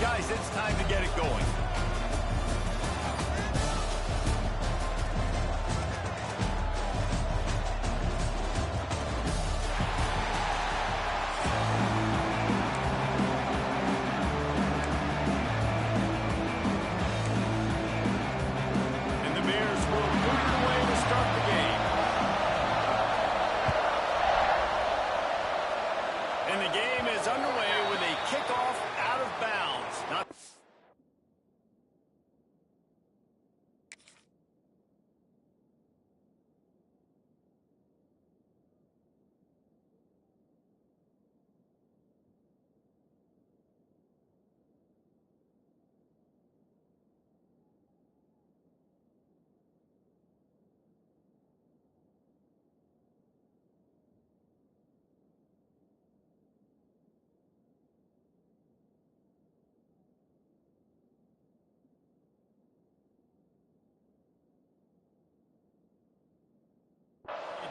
Guys, it's time to get it going. And the Bears will move it away to start the game. And the game is underway with a kickoff out of bounds. Not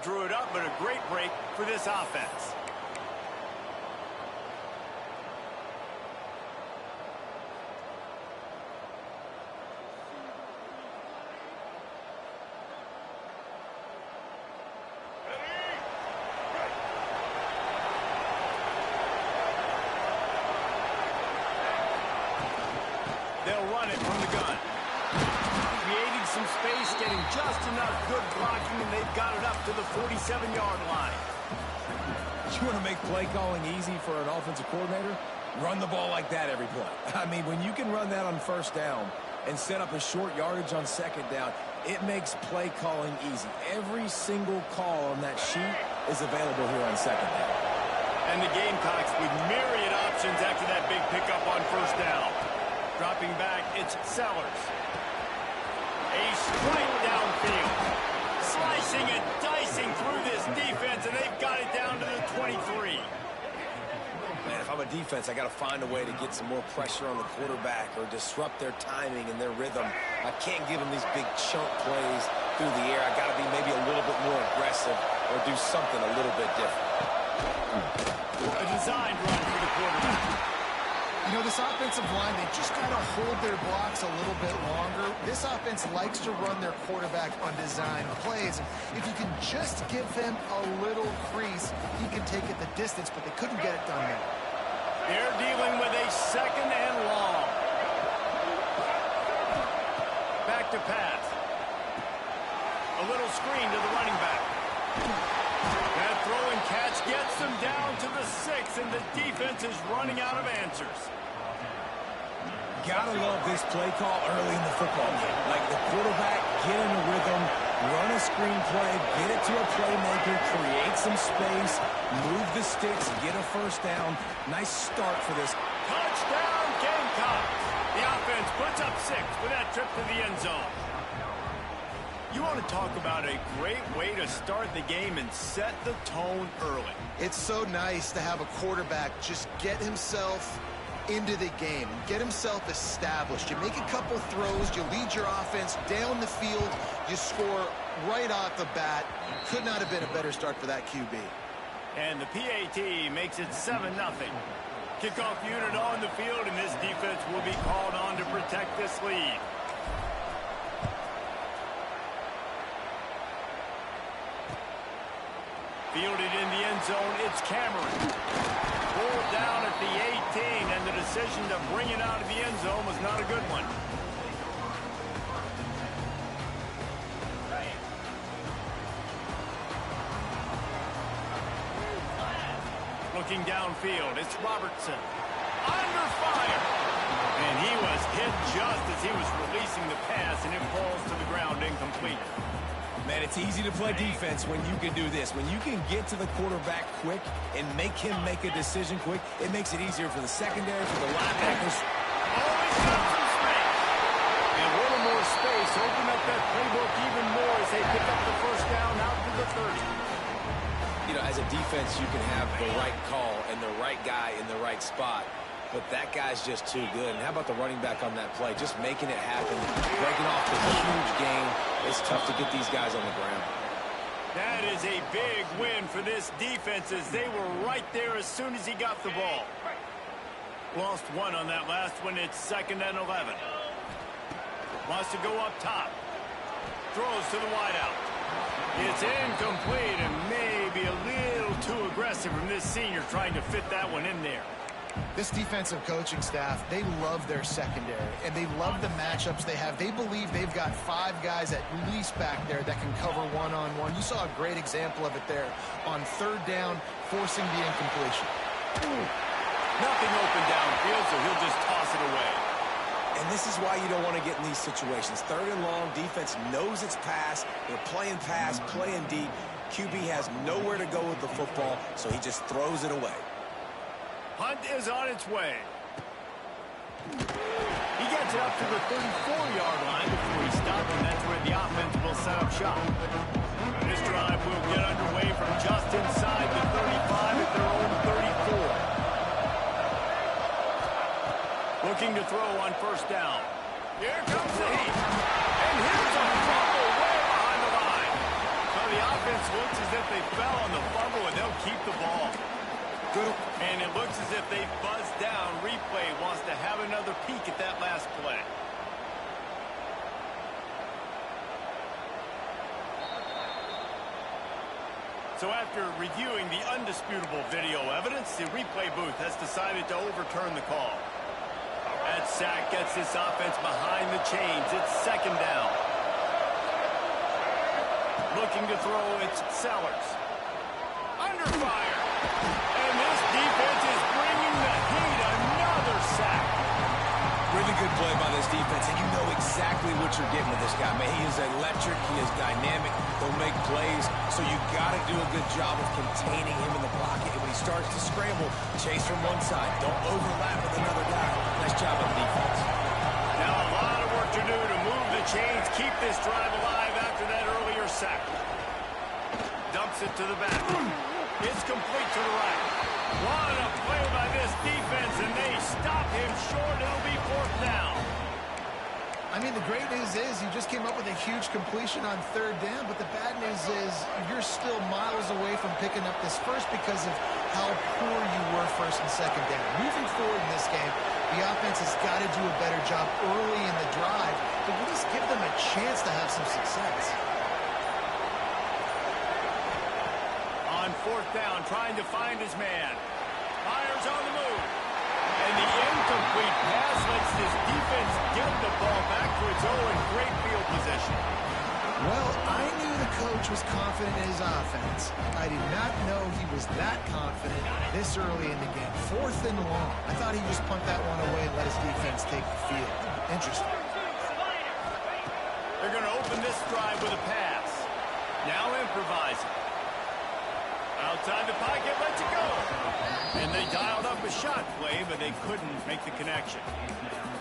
drew it up, but a great break for this offense. They'll run it from the gun. Creating some space, getting just enough good blocking, and they've got it up to the 47-yard line. You want to make play calling easy for an offensive coordinator? Run the ball like that every play. I mean, when you can run that on first down and set up a short yardage on second down, it makes play calling easy. Every single call on that sheet is available here on second down. And the Gamecocks with myriad options after that big pickup on first down. Dropping back, it's Sellers. A strike downfield. Slicing and dicing through this defense, and they've got it down to the 23. Man, if I'm a defense, I got to find a way to get some more pressure on the quarterback or disrupt their timing and their rhythm. I can't give them these big chunk plays through the air. I got to be maybe a little bit more aggressive or do something a little bit different. A designed run for the quarterback. You know, this offensive line, they just got to hold their blocks a little bit longer. This offense likes to run their quarterback on design plays. If you can just give him a little crease, he can take it the distance, but they couldn't get it done there. They're dealing with a second and long. Back to pass. A little screen to the running back. That throw and catch gets them down to the 6, and the defense is running out of answers. Gotta love this play call early in the football game. Like the quarterback, get in a rhythm, run a screen play, get it to a playmaker, create some space, move the sticks, get a first down. Nice start for this. Touchdown, Gamecocks! The offense puts up 6 with that trip to the end zone. You want to talk about a great way to start the game and set the tone early. It's so nice to have a quarterback just get himself into the game, get himself established. You make a couple throws, you lead your offense down the field, you score right off the bat. Could not have been a better start for that QB. And the PAT makes it 7-0. Kickoff unit on the field, and this defense will be called on to protect this lead. Fielded in the end zone, it's Cameron. Pulled down at the 18, and the decision to bring it out of the end zone was not a good one. Looking downfield, it's Robertson. Under fire! And he was hit just as he was releasing the pass, and it falls to the ground incomplete. Man, it's easy to play defense when you can do this. When you can get to the quarterback quick and make him make a decision quick, it makes it easier for the secondary, for the linebackers. Always got some space. And a little more space open up that playbook even more as they pick up the first down out to the 30. You know, as a defense, you can have the right call and the right guy in the right spot. But that guy's just too good. And how about the running back on that play? Just making it happen, breaking off the huge game. It's tough to get these guys on the ground. That is a big win for this defense as they were right there as soon as he got the ball. Lost one on that last one. It's 2nd and 11. Wants to go up top. Throws to the wideout. It's incomplete and maybe a little too aggressive from this senior trying to fit that one in there. This defensive coaching staff, they love their secondary, and they love the matchups they have. They believe they've got 5 guys at least back there that can cover one-on-one. You saw a great example of it there on 3rd down, forcing the incompletion. Nothing open downfield, so he'll just toss it away. And this is why you don't want to get in these situations. 3rd and long, defense knows it's pass. They're playing pass, playing deep. QB has nowhere to go with the football, so he just throws it away. Punt is on its way. He gets it up to the 34-yard line before he stops, and that's where the offense will set up shop. This drive will get underway from just inside the 35 at their own 34. Looking to throw on 1st down. Here comes the heat. And here's a fumble way behind the line. So the offense looks as if they fell on the fumble, and they'll keep the ball. And it looks as if they buzzed down. Replay wants to have another peek at that last play. So after reviewing the undisputable video evidence, the replay booth has decided to overturn the call. That sack gets this offense behind the chains. It's 2nd down. Looking to throw, it's Sellers. Under fire. And this defense is bringing the heat. Another sack. Really good play by this defense, and you know exactly what you're getting with this guy. Man, he is electric. He is dynamic. He'll make plays, so you got to do a good job of containing him in the pocket. And when he starts to scramble, chase from one side. Don't overlap with another guy. Nice job on defense. Now a lot of work to do to move the chains, keep this drive alive after that earlier sack. Dumps it to the back. It's complete to the right. What a play by this defense, and they stop him short. It'll be 4th down. I mean, the great news is you just came up with a huge completion on 3rd down, but the bad news is you're still miles away from picking up this first because of how poor you were 1st and 2nd down. Moving forward in this game, the offense has got to do a better job early in the drive to at least give them a chance to have some success. On 4th down, trying to find his man. Fires on the move. And the incomplete pass lets this defense get the ball back to its own great field position. Well, I knew the coach was confident in his offense. I did not know he was that confident this early in the game. 4th and long. I thought he'd just punt that one away and let his defense take the field. Interesting. They're going to open this drive with a pass. Now improvising. Outside the pocket, lets it go. And they dialed up a shot play, but they couldn't make the connection.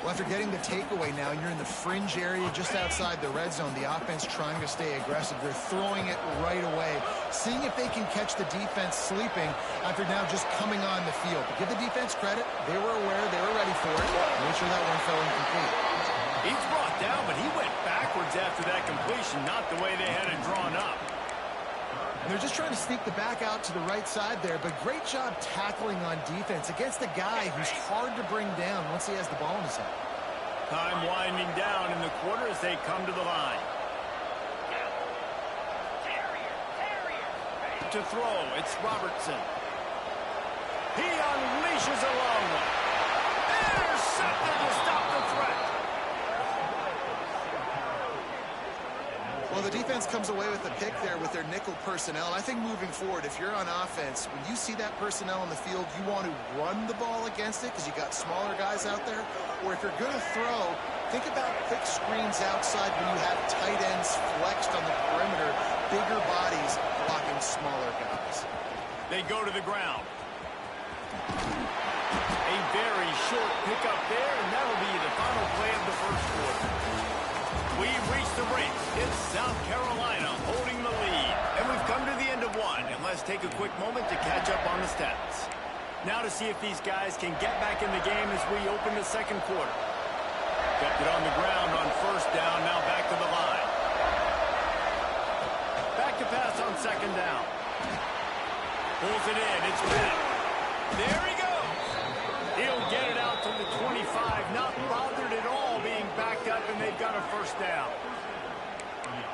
Well, after getting the takeaway now, you're in the fringe area just outside the red zone. The offense trying to stay aggressive. They're throwing it right away, seeing if they can catch the defense sleeping after now just coming on the field. But give the defense credit. They were aware. They were ready for it. Make sure that one fell incomplete. He's brought down, but he went backwards after that completion, not the way they had it drawn up. And they're just trying to sneak the back out to the right side there, but great job tackling on defense against a guy who's hard to bring down once he has the ball in his hand. Time winding down in the quarter as they come to the line. To throw, it's Robertson. He unleashes a long one. Intercepted to stop the threat. Well, the defense comes away with a pick there with their nickel personnel. I think moving forward, if you're on offense, when you see that personnel on the field, you want to run the ball against it because you got smaller guys out there. Or if you're going to throw, think about quick screens outside when you have tight ends flexed on the perimeter, bigger bodies blocking smaller guys. They go to the ground. A very short pickup there, and that'll be the final play of the 1st quarter. We've reached the break. It's South Carolina holding the lead. And we've come to the end of one. And let's take a quick moment to catch up on the stats. Now to see if these guys can get back in the game as we open the 2nd quarter. Kept it on the ground on 1st down. Now back to the line. Back to pass on 2nd down. Pulls it in. It's Bennett. There he goes. He'll get it out to the 25, not bothered at all being backed up, and they've got a first down.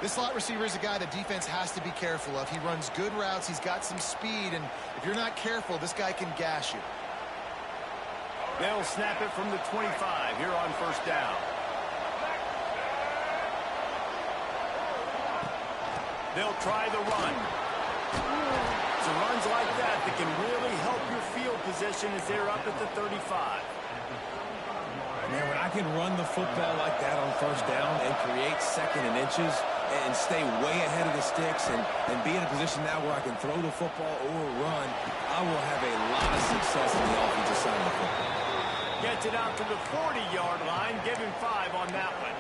This slot receiver is a guy the defense has to be careful of. He runs good routes. He's got some speed, and if you're not careful, this guy can gash you. They'll snap it from the 25 here on first down. They'll try the run. It's runs like that that can really help your field position as they're up at the 35. Man, when I can run the football like that on first down and create second and inches and stay way ahead of the sticks and be in a position now where I can throw the football or run, I will have a lot of success in the offensive side of the football. Gets it out to the 40-yard line. Give him 5 on that one.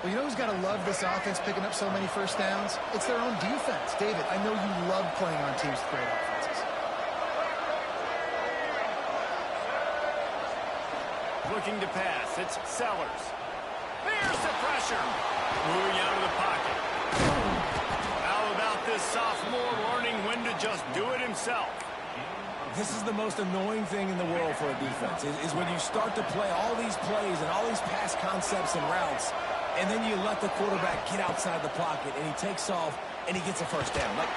Well, you know who's got to love this offense picking up so many first downs? It's their own defense. David, I know you love playing on teams with great offenses. Looking to pass. It's Sellers. There's the pressure. Moving out of the pocket. How about this sophomore learning when to just do it himself? This is the most annoying thing in the world for a defense, is when you start to play all these plays and all these pass concepts and routes, and then you let the quarterback get outside the pocket, and he takes off, and he gets a first down. Like,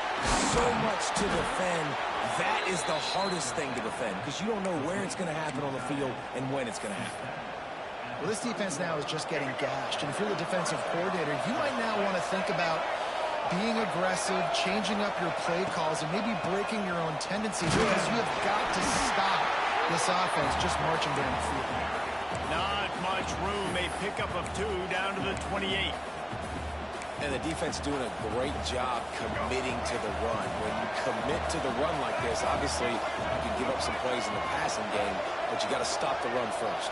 so much to defend. That is the hardest thing to defend, because you don't know where it's going to happen on the field and when it's going to happen. Well, this defense now is just getting gashed, and if you're the defensive coordinator, you might now want to think about being aggressive, changing up your play calls, and maybe breaking your own tendencies, because you have got to stop this offense just marching down the field. Not much room. A pickup of 2 down to the 28. And the defense doing a great job committing to the run. When you commit to the run like this, obviously you can give up some plays in the passing game, but you got to stop the run first.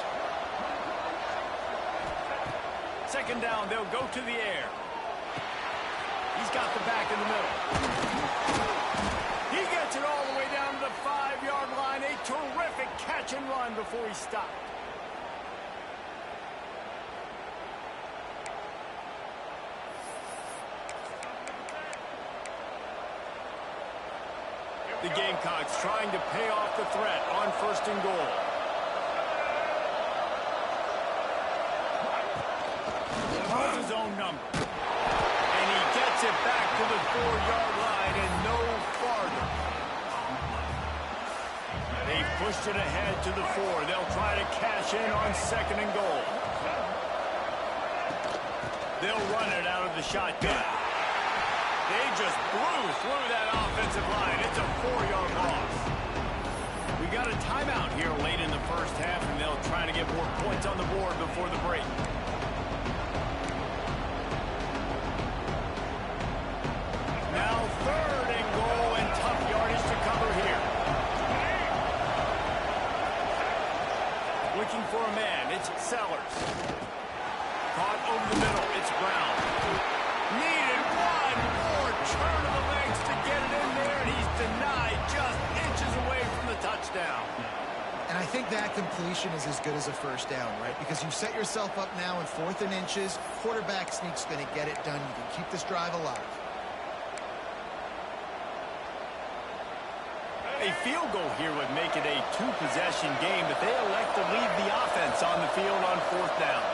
Second down, they'll go to the air. He's got the back in the middle. He gets it all the way down to the 5-yard line. A terrific catch and run before he stopped. The Gamecocks trying to pay off the threat on first and goal. Calls his own number. And he gets it back to the 4-yard line and no farther. They've pushed it ahead to the 4. They'll try to cash in on second and goal. They'll run it out of the shotgun. They just blew through that offensive line. It's a 4-yard loss. We got a timeout here late in the first half, and they'll try to get more points on the board before the break. Now 3rd and goal, and tough yardage to cover here. Looking for a man. It's Sellers. Caught over the middle. It's Brown. Needed one more turn of the legs to get it in there, and he's denied just inches away from the touchdown. And I think that completion is as good as a first down, right? Because you set yourself up now in 4th and inches. Quarterback sneak's going to get it done. You can keep this drive alive. A field goal here would make it a 2-possession game, but they elect to leave the offense on the field on 4th down.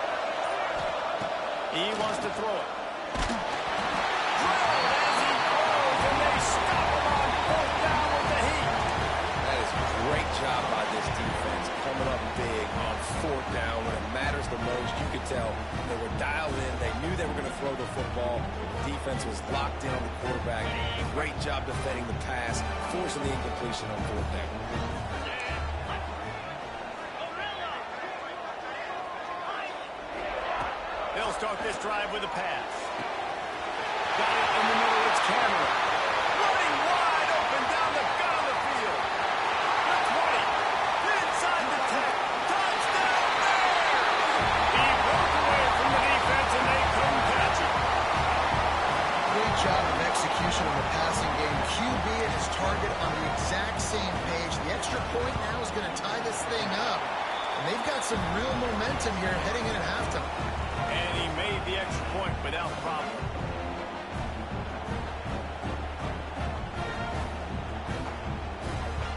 He wants to throw it. Drilled as he throws, and they stop him on 4th down with the heat. That is a great job by this defense, coming up big on 4th down when it matters the most. You could tell they were dialed in. They knew they were going to throw the football. The defense was locked in on the quarterback. Great job defending the pass, forcing the incompletion on 4th down. They'll start this drive with a pass. Got it in the middle. It's Cameron. Running wide open down the gut of the field. The 20. Inside the 10. Touchdown there. He broke away from the defense, and they couldn't catch it. Great job of execution in the passing game. QB and his target on the exact same page. The extra point now is going to tie this thing up. And they've got some real momentum here heading in at halftime. And he made the extra point without problem.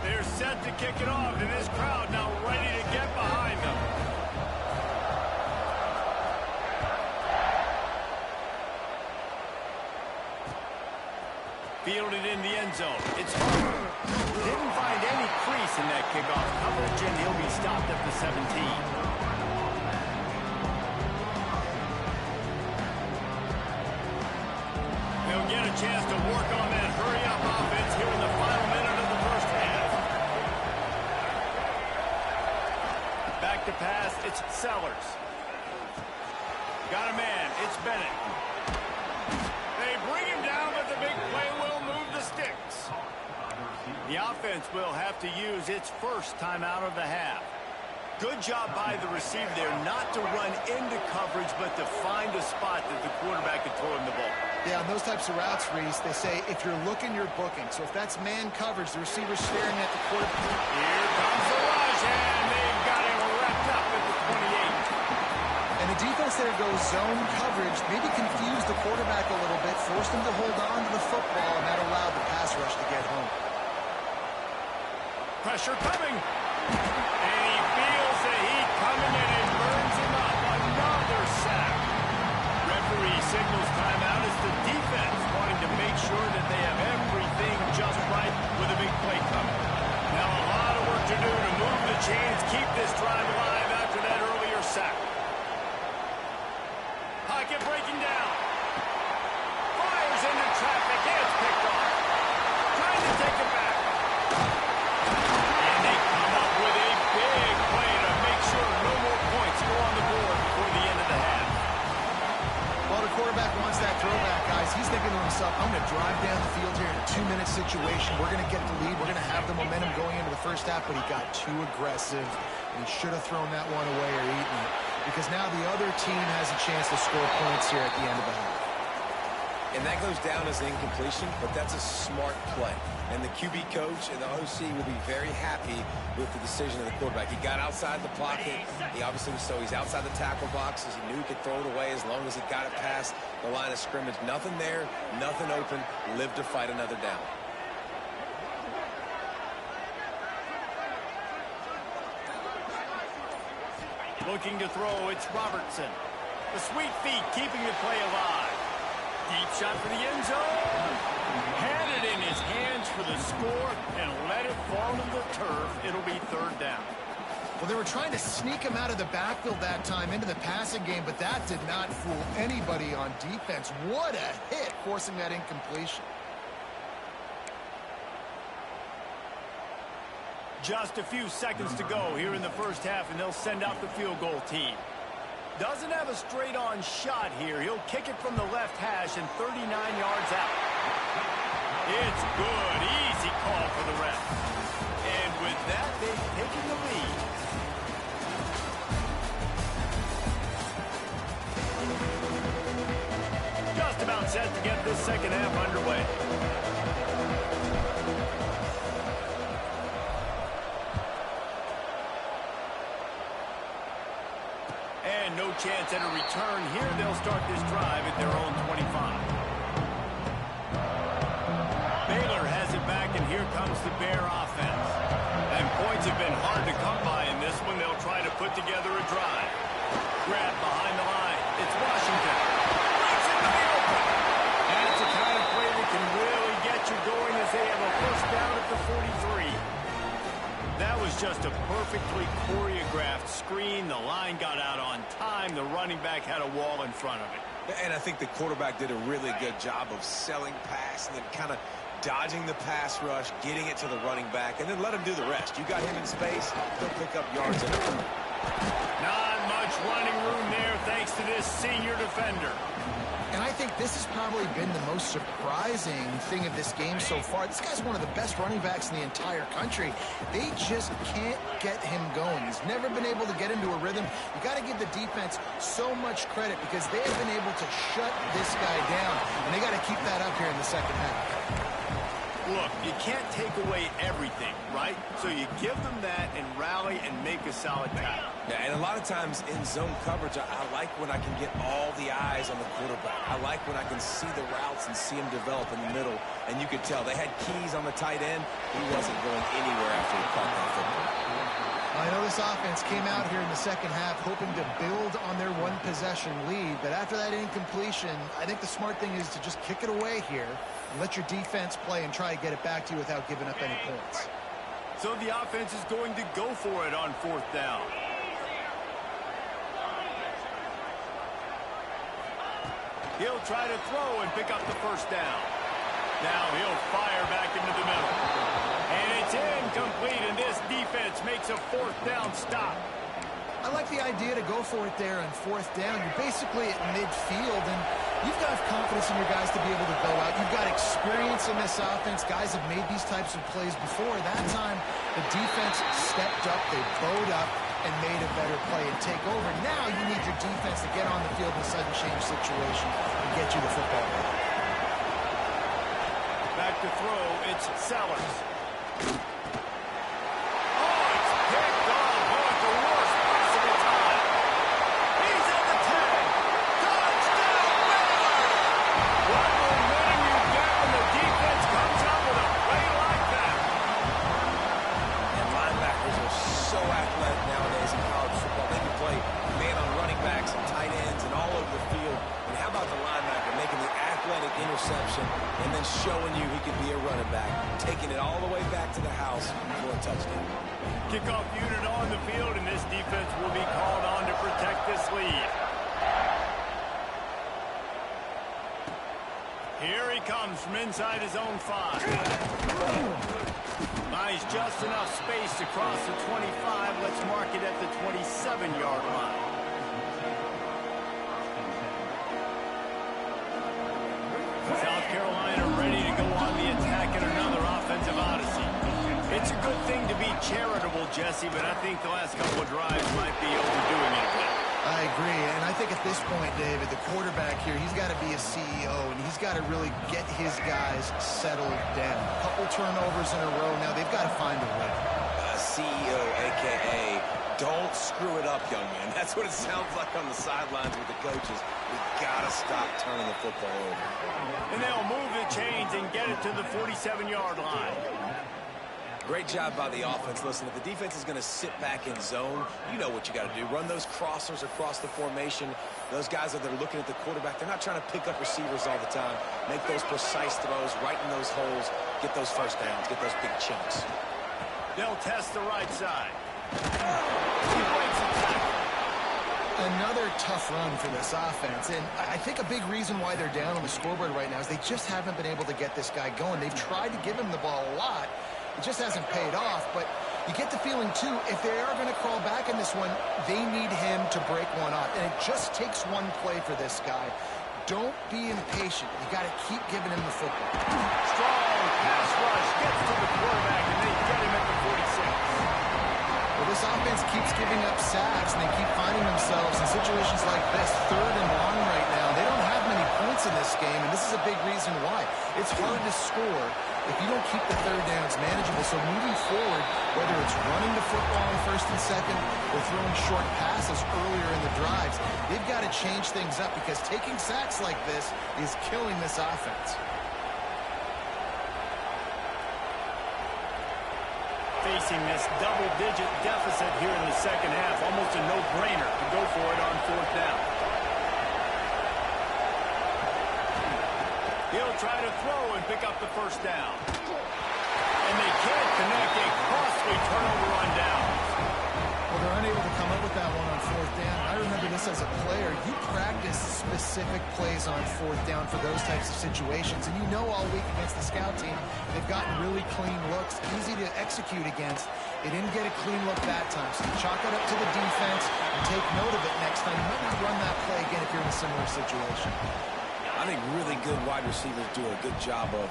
They're set to kick it off, and this crowd now ready to get behind. Fielded in the end zone. It's over. Didn't find any crease in that kickoff coverage, and he'll be stopped at the 17. They'll get a chance to work on that hurry-up offense here in the final minute of the first half. Back to pass, it's Sellers. Got a man, it's Bennett. They bring him down, but the big play will move the sticks. The offense will have to use its first timeout of the half. Good job by the receiver there not to run into coverage, but to find a spot that the quarterback could throw him the ball. Yeah, on those types of routes, Reese, they say if you're looking, you're booking. So if that's man coverage, the receiver's staring at the quarterback. Here comes the rush, and they've got him wrapped up at the 28. And the defense there goes zone coverage, maybe confused the quarterback a little bit, forced him to hold on to the football, and that allowed the pass rush to get home. Pressure coming. And he feels the heat coming, and it burns him up. Another sack. Referee signals timeout as the defense wanting to make sure that they have everything just right with a big play coming. Now a lot of work to do to move the chains, keep this drive alive after that earlier sack. Pocket breaking down. Fires into traffic, and it's picked off. Trying to take it back. And they come up with a big play to make sure no more points go on the board before the end of the half. Well, the quarterback wants that throwback, guys. He's thinking to himself, I'm going to drive down the field here in a 2-minute situation. We're going to get the lead. We're going to have the momentum going into the first half, but he got too aggressive, and he should have thrown that one away or eaten it, because now the other team has a chance to score points here at the end of the half. And that goes down as an incompletion, but that's a smart play. And the QB coach and the OC will be very happy with the decision of the quarterback. He got outside the pocket. He obviously was he's outside the tackle boxes. He knew he could throw it away as long as he got it past the line of scrimmage. Nothing there, nothing open. Lived to fight another down. Looking to throw, it's Robertson. The sweet feet keeping the play alive. Deep shot for the end zone. Had it in his hands for the score and let it fall to the turf. It'll be third down. Well, they were trying to sneak him out of the backfield that time into the passing game, but that did not fool anybody on defense. What a hit, forcing that incompletion. Just a few seconds to go here in the first half, and they'll send out the field goal team. Doesn't have a straight-on shot here. He'll kick it from the left hash and 39 yards out. It's good. Easy call for the ref. And with that, they've taken the lead. Just about set to get this second half underway. And no chance at a return here. They'll start this drive at their own 25. Baylor has it back, and here comes the Bear offense. And points have been hard to come by in this one. They'll try to put together a drive. Grab behind the line. It's Washington. Breaks into the open. And it's a kind of play that can really get you going as they have a first down at the 43. That was just a perfectly choreographed screen. The line got out on time. The running back had a wall in front of it. And I think the quarterback did a really good job of selling pass and then kind of dodging the pass rush, getting it to the running back, and then let him do the rest. You got him in space, he'll pick up yards in it. Not much running room there thanks to this senior defender. And I think this has probably been the most surprising thing of this game so far. This guy's one of the best running backs in the entire country. They just can't get him going. He's never been able to get into a rhythm. You got to give the defense so much credit because they have been able to shut this guy down, and they got to keep that up here in the second half. Look, you can't take away everything, right? So you give them that and rally and make a solid tackle. Yeah, and a lot of times in zone coverage, I like when I can get all the eyes on the quarterback. I like when I can see the routes and see him develop in the middle. And you could tell they had keys on the tight end. He wasn't going anywhere after he caught that football. I know the this offense came out here in the second half hoping to build on their one-possession lead, but after that incompletion, I think the smart thing is to just kick it away here and let your defense play and try to get it back to you without giving up any points. So the offense is going to go for it on 4th down. He'll try to throw and pick up the first down. Now he'll fire back into the middle. And it's incomplete, and this defense makes a 4th down stop. I like the idea to go for it there on 4th down. You're basically at midfield, and you've got confidence in your guys to be able to go out. You've got experience in this offense. Guys have made these types of plays before. That time, the defense stepped up, they bowed up, and made a better play and take over. Now you need your defense to get on the field in a sudden change situation and get you the football. Back to throw, it's Sellers. Interception, and then showing you he can be a running back, taking it all the way back to the house for a touchdown. Kickoff unit on the field, and this defense will be called on to protect this lead. Here he comes from inside his own 5. Buys just enough space to cross the 25. Let's mark it at the 27-yard line. South Carolina ready to go on the attack in another offensive odyssey. It's a good thing to be charitable, Jesse, but I think the last couple of drives might be overdoing it a bit. I agree, and I think at this point, David, the quarterback here, he's got to be a CEO, and he's got to really get his guys settled down. A couple turnovers in a row now. They've got to find a way. CEO, a.k.a. don't screw it up, young man. That's what it sounds like on the sidelines with the coaches. We've got to stop turning the football over. And they'll move the chains and get it to the 47-yard line. Great job by the offense. Listen, if the defense is going to sit back in zone, you know what you got to do. Run those crossers across the formation. Those guys that are looking at the quarterback, they're not trying to pick up receivers all the time. Make those precise throws, right in those holes, get those first downs, get those big chunks. They'll test the right side. He breaks the tackle. Another tough run for this offense, and I think a big reason why they're down on the scoreboard right now is they just haven't been able to get this guy going. They've tried to give him the ball a lot. It just hasn't paid off, but you get the feeling, too, if they are going to crawl back in this one, they need him to break one off, and it just takes one play for this guy. Don't be impatient. You got to keep giving him the football. Strong pass rush gets to the quarterback, and they get him at the 46. Well, this offense keeps giving up sacks, and they keep finding themselves in situations like this, 3rd and long right now. They don't have many points in this game, and this is a big reason why. It's hard to score if you don't keep the 3rd downs manageable. So moving forward, whether it's running the football on 1st and 2nd or throwing short passes earlier in the drives, they've got to change things up because taking sacks like this is killing this offense. Facing this double-digit deficit here in the second half, almost a no-brainer to go for it on 4th down. He'll try to throw and pick up the first down. And they can't connect a costly turnover on downs. Well, they're unable to come up with that one on 4th down. I remember this as a player. You practice specific plays on 4th down for those types of situations. And you know all week against the scout team, they've gotten really clean looks, easy to execute against. They didn't get a clean look that time. So you chalk it up to the defense and take note of it next time. You might not run that play again if you're in a similar situation. I think really good wide receivers do a good job of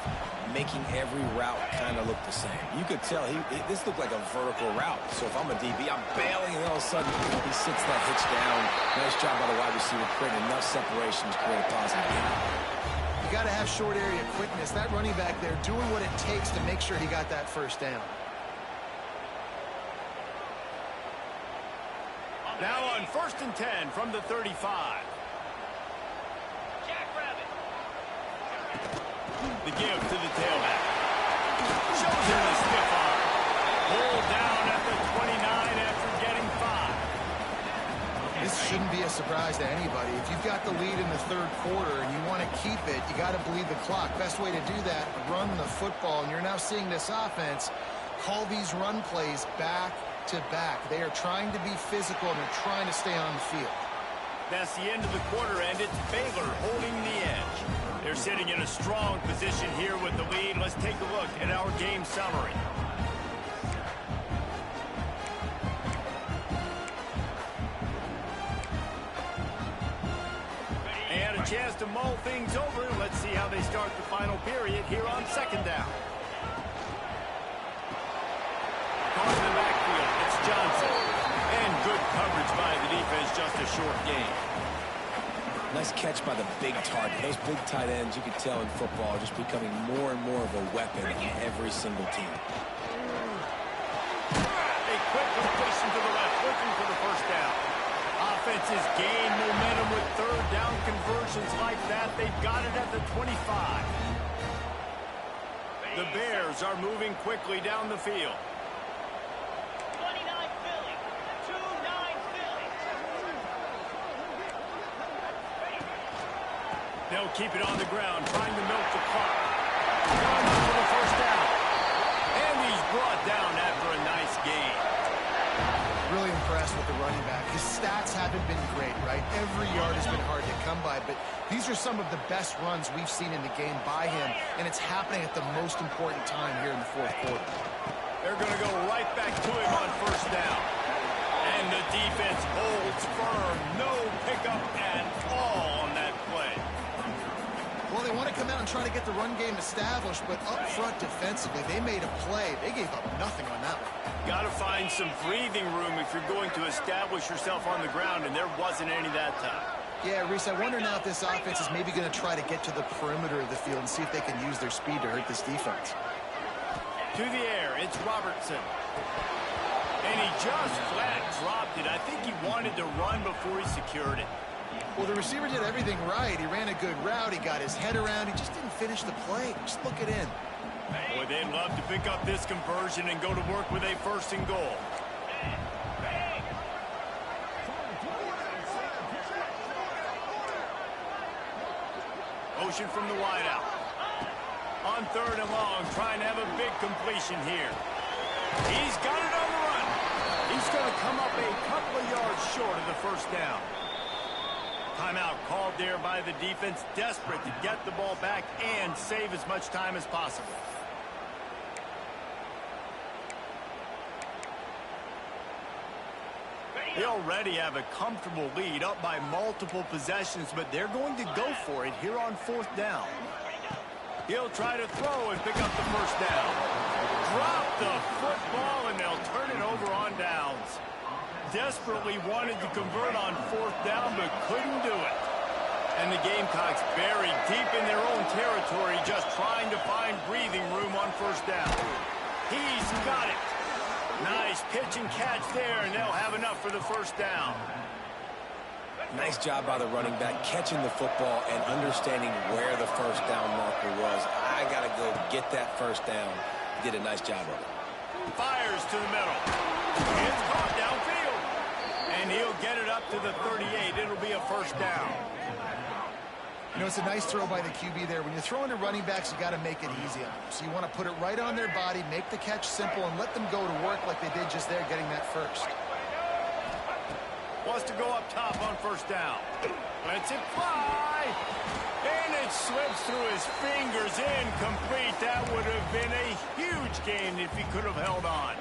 making every route kind of look the same. You could tell this looked like a vertical route. So if I'm a DB, I'm bailing, and all of a sudden he sits that hitch down. Nice job by the wide receiver, creating enough separation to create a positive game. You got to have short area quickness. That running back there doing what it takes to make sure he got that first down. Now on 1st and 10 from the 35. The give to the tailback. Shows him the stiff arm. Pulled down at the 29 after getting be a surprise to anybody. If you've got the lead in the third quarter and you want to keep it, you got to bleed the clock. Best way to do that, run the football. And you're now seeing this offense call these run plays back to back. They are trying to be physical and they're trying to stay on the field. That's the end of the quarter, and it's Baylor holding the edge. They're sitting in a strong position here with the lead. Let's take a look at our game summary. And a chance to mull things over. Let's see how they start the final period here on second down. On the backfield, it's Johnson. And good coverage by the defense, just a short gain. Nice catch by the big target. Those big tight ends, you can tell in football, are just becoming more and more of a weapon on every single team. A quick completion to the left, looking for the first down. Offenses gain momentum with third down conversions like that. They've got it at the 25. The Bears are moving quickly down the field. They'll keep it on the ground, trying to milk the clock. Going up for the first down. And he's brought down after a nice gain. Really impressed with the running back. His stats haven't been great, right? Every yard has been hard to come by, but these are some of the best runs we've seen in the game by him, and it's happening at the most important time here in the fourth quarter. They're going to go right back to him on first down. And the defense holds firm. No pickup at all on that play. Well, they want to come out and try to get the run game established, but up front defensively, they made a play. They gave up nothing on that one. Got to find some breathing room if you're going to establish yourself on the ground, and there wasn't any that time. Yeah, Reese, I wonder now if this offense is maybe going to try to get to the perimeter of the field and see if they can use their speed to hurt this defense. To the air, it's Robertson. And he just flat dropped it. I think he wanted to run before he secured it. Well, the receiver did everything right. He ran a good route. He got his head around. He just didn't finish the play. Just look it in. Boy, they'd love to pick up this conversion and go to work with a first and goal. Motion from the wideout. On third and long, trying to have a big completion here. He's got it on the run. He's going to come up a couple of yards short of the first down. Timeout called there by the defense, desperate to get the ball back and save as much time as possible. They already have a comfortable lead, up by multiple possessions, but they're going to go for it here on fourth down. He'll try to throw and pick up the first down. Drop the football, and they'll turn it over on downs. Desperately wanted to convert on fourth down, but couldn't do it. And the Gamecocks buried deep in their own territory, just trying to find breathing room on first down. He's got it. Nice pitch and catch there, and they'll have enough for the first down. Nice job by the running back, catching the football and understanding where the first down marker was. I got to go get that first down. He did a nice job of it. Fires to the middle. It's caught downfield. And he'll get it up to the 38. It'll be a first down. You know, it's a nice throw by the QB there. When you're throwing to running backs, you got to make it easy on them. So you want to put it right on their body, make the catch simple, and let them go to work like they did just there, getting that first. Wants to go up top on first down. Lets it fly. And it slips through his fingers, incomplete. That would have been a huge gain if he could have held on.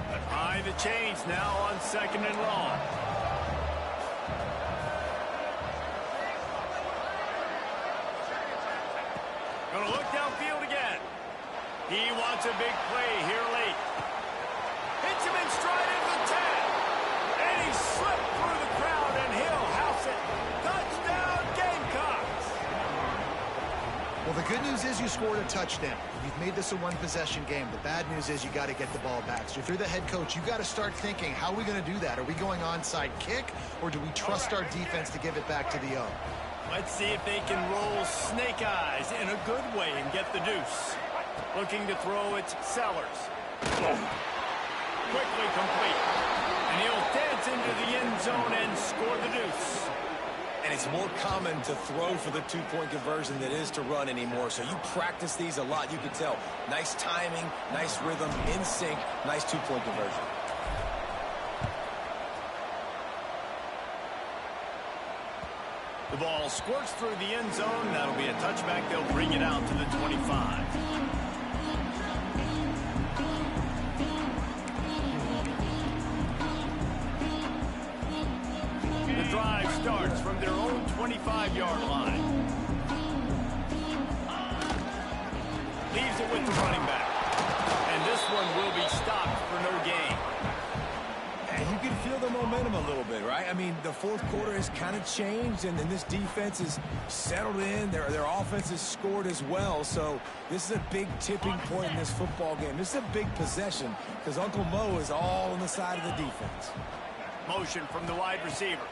But by the chains now on second and long. Going to look downfield again. He wants a big play here late. Hits him in stride at the 10. And he slipped through the crowd, and he'll house it. Touchdown, Gamecocks. Well, the good news is you scored a touchdown. You've made this a one-possession game. The bad news is you got to get the ball back. So if you're the head coach, you got to start thinking, how are we going to do that? Are we going onside kick, or do we trust our defense to give it back to the O? Let's see if they can roll snake eyes in a good way and get the deuce. Looking to throw, it's Sellers. Quickly complete. And he'll dance into the end zone and score the deuce. And it's more common to throw for the two-point conversion than it is to run anymore. So you practice these a lot. You can tell. Nice timing, nice rhythm, in sync, nice two-point conversion. The ball squirts through the end zone. That'll be a touchback. They'll bring it out to the 25. The drive starts from their own 25-yard line. Leaves it with the running back. And this one will be stopped for no gain. And you can feel the momentum a little bit, right? I mean, the fourth quarter has kind of changed, and then this defense is settled in. Their offense has scored as well. So this is a big tipping point in this football game. This is a big possession because Uncle Mo is all on the side of the defense. Motion from the wide receiver.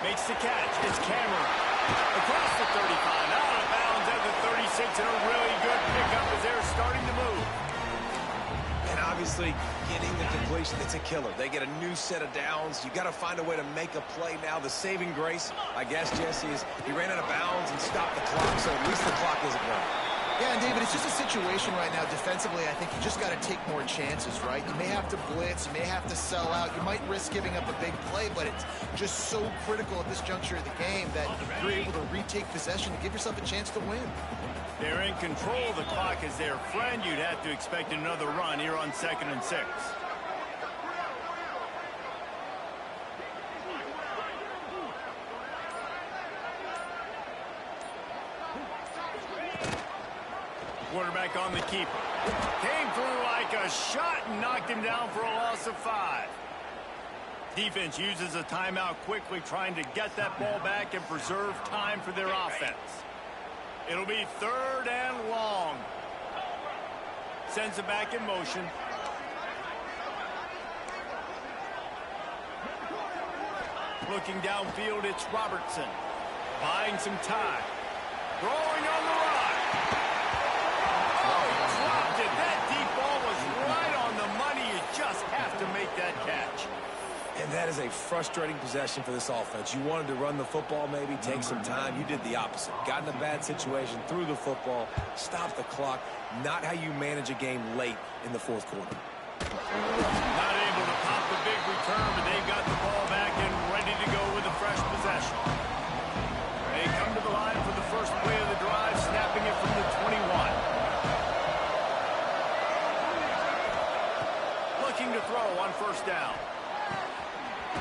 Makes the catch. It's Cameron. Across the 35. Out of bounds at the 36. And a really good pickup as they're starting to move. And obviously, getting the completion, it's a killer. They get a new set of downs. You got to find a way to make a play now. The saving grace, I guess, Jesse, is he ran out of bounds and stopped the clock, so at least the clock isn't running. Yeah, and David, it's just a situation right now defensively. I think you just got to take more chances, right? You may have to blitz. You may have to sell out. You might risk giving up a big play, but it's just so critical at this juncture of the game that you're able to retake possession to give yourself a chance to win. They're in control. The clock is their friend. You'd have to expect another run here on 2nd and 6. Quarterback on the keeper. Came through like a shot and knocked him down for a loss of 5. Defense uses a timeout quickly, trying to get that ball back and preserve time for their offense. It'll be 3rd and long. Sends it back in motion. Looking downfield, it's Robertson. Buying some time. Throwing on the run. Oh, he dropped it. That deep ball was right on the money. You just have to make that catch. And that is a frustrating possession for this offense. You wanted to run the football, maybe take some time. You did the opposite. Got in a bad situation, threw the football, stopped the clock. Not how you manage a game late in the fourth quarter. Not able to pop the big return, but they've got the ball back and ready to go with a fresh possession. They come to the line for the first play of the drive, snapping it from the 21. Looking to throw on 1st down.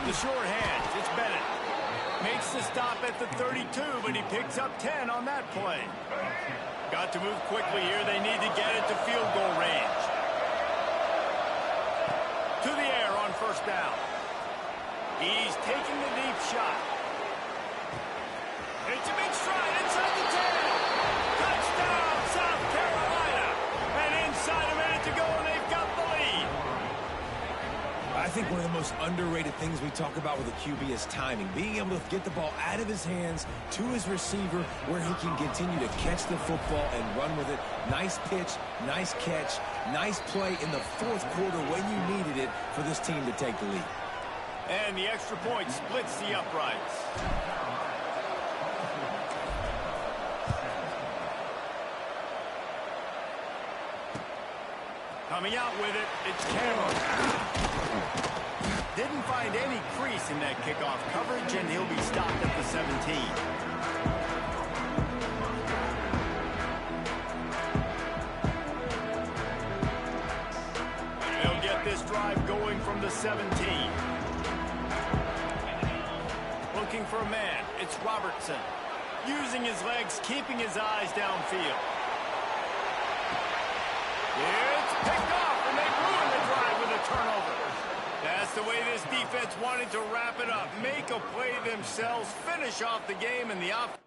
The short hands, it's Bennett. Makes the stop at the 32, but he picks up 10 on that play. Got to move quickly here. They need to get it to field goal range. To the air on 1st down. He's taking the deep shot. It's a big stride inside the 10. Touchdown, South Carolina. And inside a minute to go, and they've got the lead. I think one of the most underrated things we talk about with a QB is timing. Being able to get the ball out of his hands to his receiver where he can continue to catch the football and run with it. Nice pitch, nice catch, nice play in the fourth quarter when you needed it for this team to take the lead. And the extra point splits the uprights. Coming out with it, it's Cameron. Didn't find any crease in that kickoff coverage, and he'll be stopped at the 17. They'll get this drive going from the 17. Looking for a man, it's Robertson. Using his legs, keeping his eyes downfield. It's picked off, and they ruin the drive with a turnover. That's the way this defense wanted to wrap it up. Make a play themselves, finish off the game, and the offense.